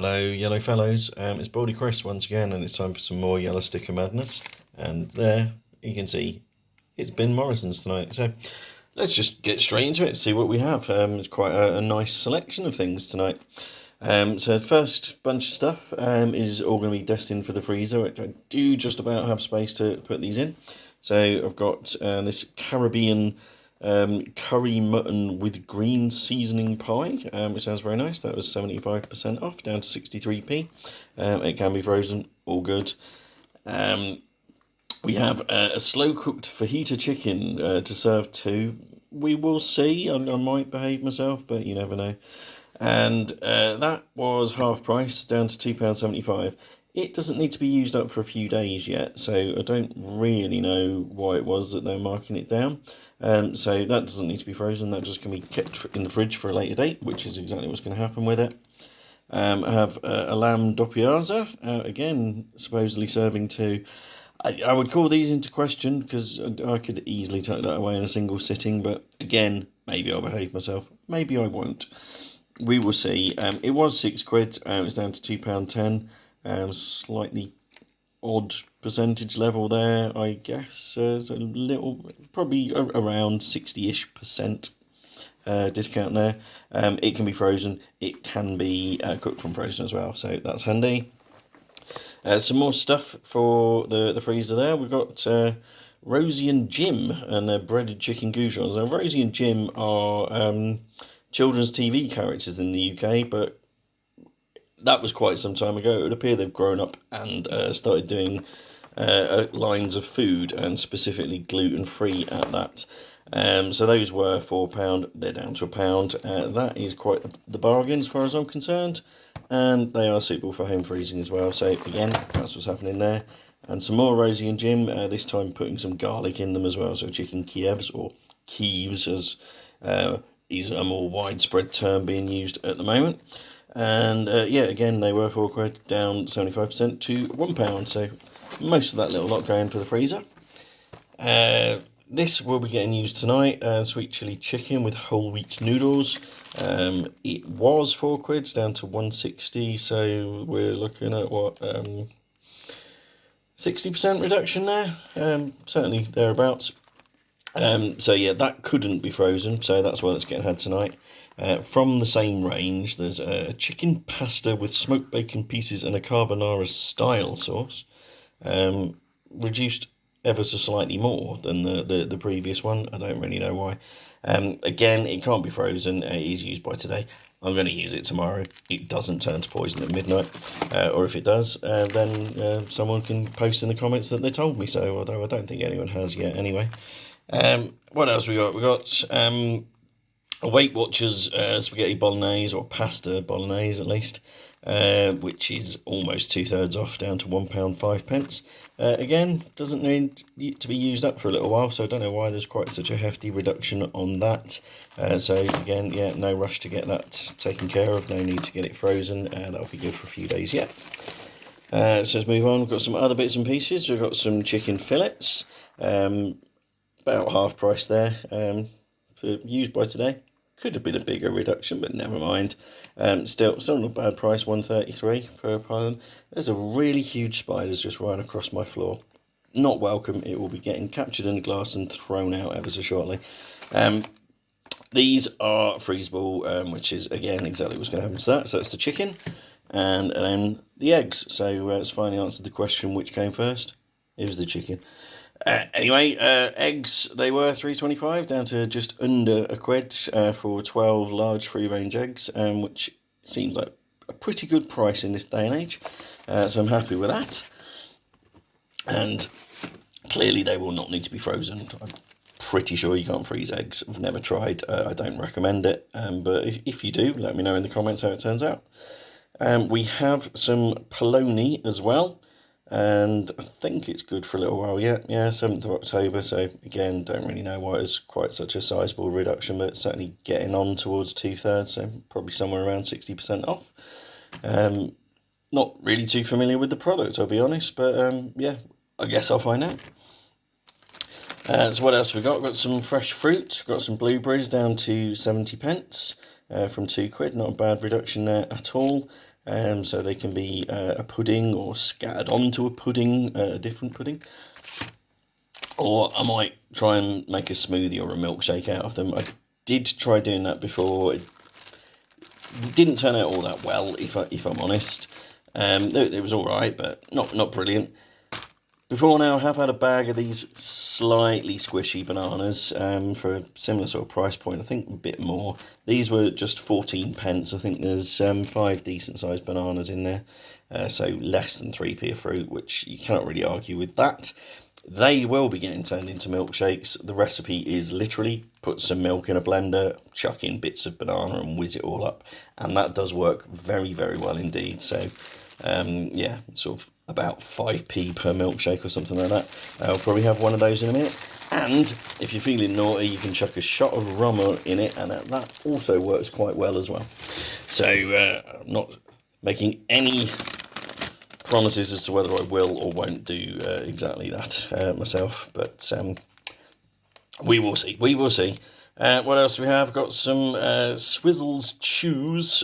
Hello, yellow fellows. It's Baldy Chris once again, and it's time for some more yellow sticker madness. And there you can see it's been Morrisons tonight. So let's just get straight into it. See what we have. It's quite a nice selection of things tonight. So the first bunch of stuff is all going to be destined for the freezer, which I do just about have space to put these in. So I've got this Caribbean curry mutton with green seasoning pie, which sounds very nice. That was 75% off, down to 63p. It can be frozen, all good. We have a slow cooked fajita chicken to serve too. We will see. I might behave myself, but you never know. And that was half price, down to £2.75. It doesn't need to be used up for a few days yet, so I don't really know why it was that they're marking it down. So that doesn't need to be frozen, that just can be kept in the fridge for a later date, which is exactly what's going to happen with it. I have a lamb doppiaza, again, supposedly serving two. I would call these into question, because I could easily tuck that away in a single sitting, but again, maybe I'll behave myself, maybe I won't. We will see. It was £6, it was down to £2.10. Slightly odd percentage level there, I guess. There's a little, probably around 60-ish% discount there. It can be frozen. It can be cooked from frozen as well, so that's handy. Some more stuff for the freezer there. We've got Rosie and Jim and breaded chicken goujons. Now, Rosie and Jim are children's TV characters in the UK, but that was quite some time ago. It would appear they've grown up and started doing lines of food, and specifically gluten-free at that. So those were £4, they're down to £1. That is quite the bargain as far as I'm concerned, and they are suitable for home freezing as well. So again, that's what's happening there. And some more Rosie and Jim, this time putting some garlic in them as well, so chicken Kievs, or Kieves as is a more widespread term being used at the moment. And yeah, again, they were £4, down 75% to £1. So most of that little lot going for the freezer. This will be getting used tonight. Sweet chili chicken with whole wheat noodles. It was £4, down to 160. So we're looking at what, 60% reduction there. Certainly thereabouts. So yeah, that couldn't be frozen, so that's why that's getting had tonight. From the same range, there's a chicken pasta with smoked bacon pieces and a carbonara style sauce, reduced ever so slightly more than the previous one. I don't really know why. Again, it can't be frozen. It is used by today. I'm going to use it tomorrow. It doesn't turn to poison at midnight, or if it does, then someone can post in the comments that they told me so, although I don't think anyone has yet anyway. What else we got? We got a Weight Watchers spaghetti bolognese, or pasta bolognese at least, which is almost 2/3 off, down to £1.05. Again, doesn't need to be used up for a little while, so I don't know why there's quite such a hefty reduction on that. So again, yeah, no rush to get that taken care of, no need to get it frozen. That'll be good for a few days yet. So let's move on. We've got some other bits and pieces. We've got some chicken fillets. About half price there, for used by today. Could have been a bigger reduction, but never mind. Still not a bad price, £1.33 for a pile of them. There's a really huge spider's just run across my floor. Not welcome. It will be getting captured in the glass and thrown out ever so shortly. These are freezable, which is again exactly what's going to happen to that. So that's the chicken, and then the eggs. So it's finally answered the question which came first. It was the chicken. Anyway, eggs, they were £3.25, down to just under £1 for 12 large free-range eggs, which seems like a pretty good price in this day and age, so I'm happy with that. And clearly they will not need to be frozen. I'm pretty sure you can't freeze eggs. I've never tried. I don't recommend it, but if you do, let me know in the comments how it turns out. We have some polony as well. And I think it's good for a little while yet. Yeah, 7th of October, so again, don't really know why it's quite such a sizable reduction, but it's certainly getting on towards 2/3, so probably somewhere around 60% off. Not really too familiar with the product, I'll be honest, but yeah, I guess I'll find out. So what else we got? We've got some fresh fruit. Got some blueberries down to 70p from £2. Not a bad reduction there at all. so they can be a pudding or scattered onto a pudding, a different pudding. Or I might try and make a smoothie or a milkshake out of them. I did try doing that before. It didn't turn out all that well, if I'm honest. It was all right, but not brilliant. Before now, I have had a bag of these slightly squishy bananas for a similar sort of price point. I think a bit more. These were just 14 pence. I think there's 5 decent sized bananas in there, so less than 3p a fruit, which you cannot really argue with that. They will be getting turned into milkshakes. The recipe is literally put some milk in a blender, chuck in bits of banana and whiz it all up. And that does work very, very well indeed. So, yeah, sort of about 5p per milkshake or something like that. I'll probably have one of those in a minute. And if you're feeling naughty, you can chuck a shot of rum in it, and that also works quite well as well. So, I'm not making any promises as to whether I will or won't do exactly that myself, but we will see. We will see. What else do we have? Got some Swizzles Chews,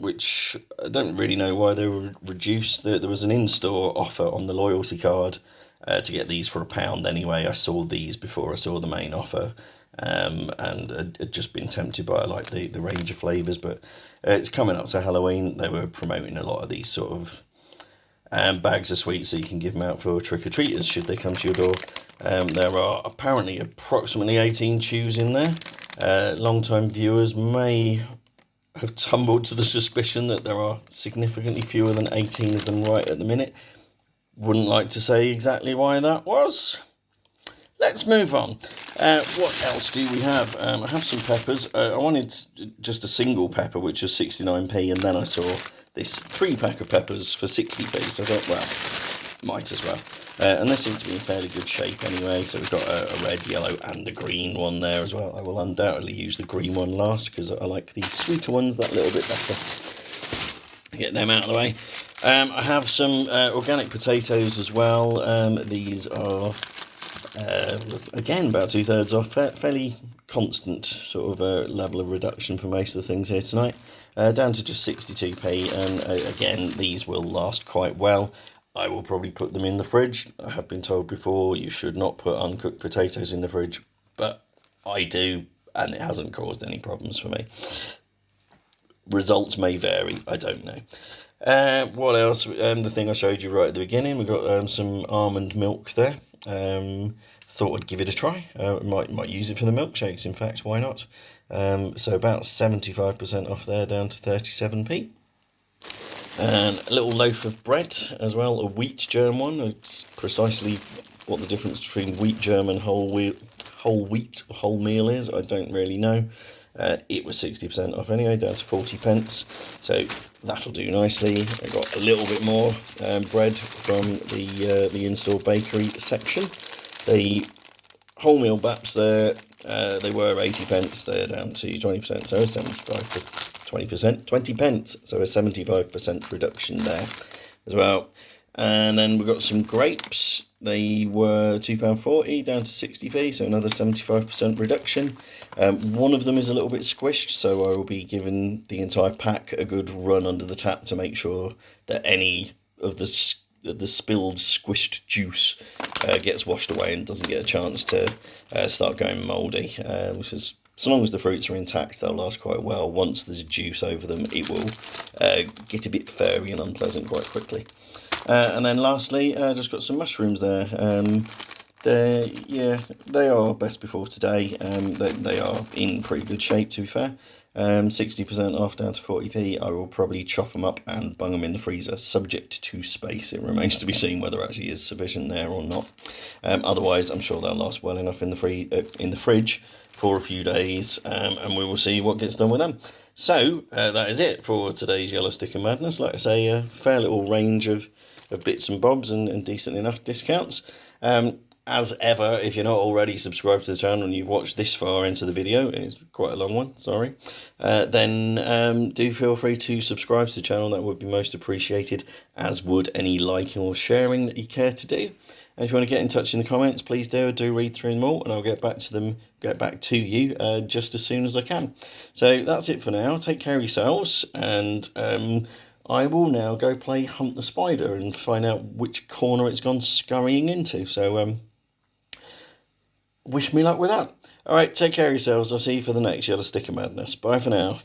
which I don't really know why they were reduced. There was an in-store offer on the loyalty card to get these for £1 anyway. I saw these before I saw the main offer, and had just been tempted by the range of flavours, but it's coming up to Halloween. They were promoting a lot of these sort of bags of sweets that you can give them out for trick-or-treaters should they come to your door. There are apparently approximately 18 chews in there. Long-time viewers may have tumbled to the suspicion that there are significantly fewer than 18 of them right at the minute. Wouldn't like to say exactly why that was. Let's move on. What else do we have? I have some peppers. I wanted just a single pepper, which was 69p, and then I saw this 3-pack of peppers for 60p, so I thought, well, might as well. And they seem to be in fairly good shape anyway, so we've got a red, yellow and a green one there as well. I will undoubtedly use the green one last, because I like the sweeter ones that little bit better. Get them out of the way. I have some organic potatoes as well. These are, again, about 2/3 off. Fairly constant sort of level of reduction for most of the things here tonight. Down to just 62p, and again, these will last quite well. I will probably put them in the fridge. I have been told before you should not put uncooked potatoes in the fridge, but I do, and it hasn't caused any problems for me. Results may vary, I don't know. What else? The thing I showed you right at the beginning, we've got some almond milk there. Thought I'd give it a try. Might use it for the milkshakes, in fact, why not? So about 75% off there, down to 37p. And a little loaf of bread as well, a wheat germ one. It's precisely what the difference between wheat germ and whole wheat or wholemeal is, I don't really know. It was 60% off anyway, down to 40 pence. So that'll do nicely. I got a little bit more bread from the in-store bakery section. The wholemeal baps there, they were 80 pence, they're down to 20%, so 20 pence, so a 75% reduction there as well. And then we've got some grapes. They were £2.40 down to 60p, so another 75% reduction. One of them is a little bit squished, so I will be giving the entire pack a good run under the tap to make sure that any of the spilled squished juice gets washed away and doesn't get a chance to start going mouldy. Because so long as the fruits are intact, they'll last quite well. Once there's juice over them, it will get a bit furry and unpleasant quite quickly. And then lastly, just got some mushrooms there. They are best before today. They are in pretty good shape, to be fair. 60% off, down to 40p. I will probably chop them up and bung them in the freezer, subject to space. It remains to be seen whether actually is sufficient there or not. Otherwise, I'm sure they'll last well enough in the fridge for a few days, and we will see what gets done with them. So that is it for today's Yellow Sticker Madness. Like I say, a fair little range of bits and bobs and decent enough discounts. As ever, if you're not already subscribed to the channel and you've watched this far into the video, it's quite a long one, sorry, then do feel free to subscribe to the channel. That would be most appreciated, as would any liking or sharing that you care to do. And if you want to get in touch in the comments, please do. I do read through them all, and I'll get back to you just as soon as I can. So that's it for now. Take care of yourselves, and I will now go play Hunt the Spider and find out which corner it's gone scurrying into. So, wish me luck with that. All right, take care of yourselves. I'll see you for the next Yellow Stick of Madness. Bye for now.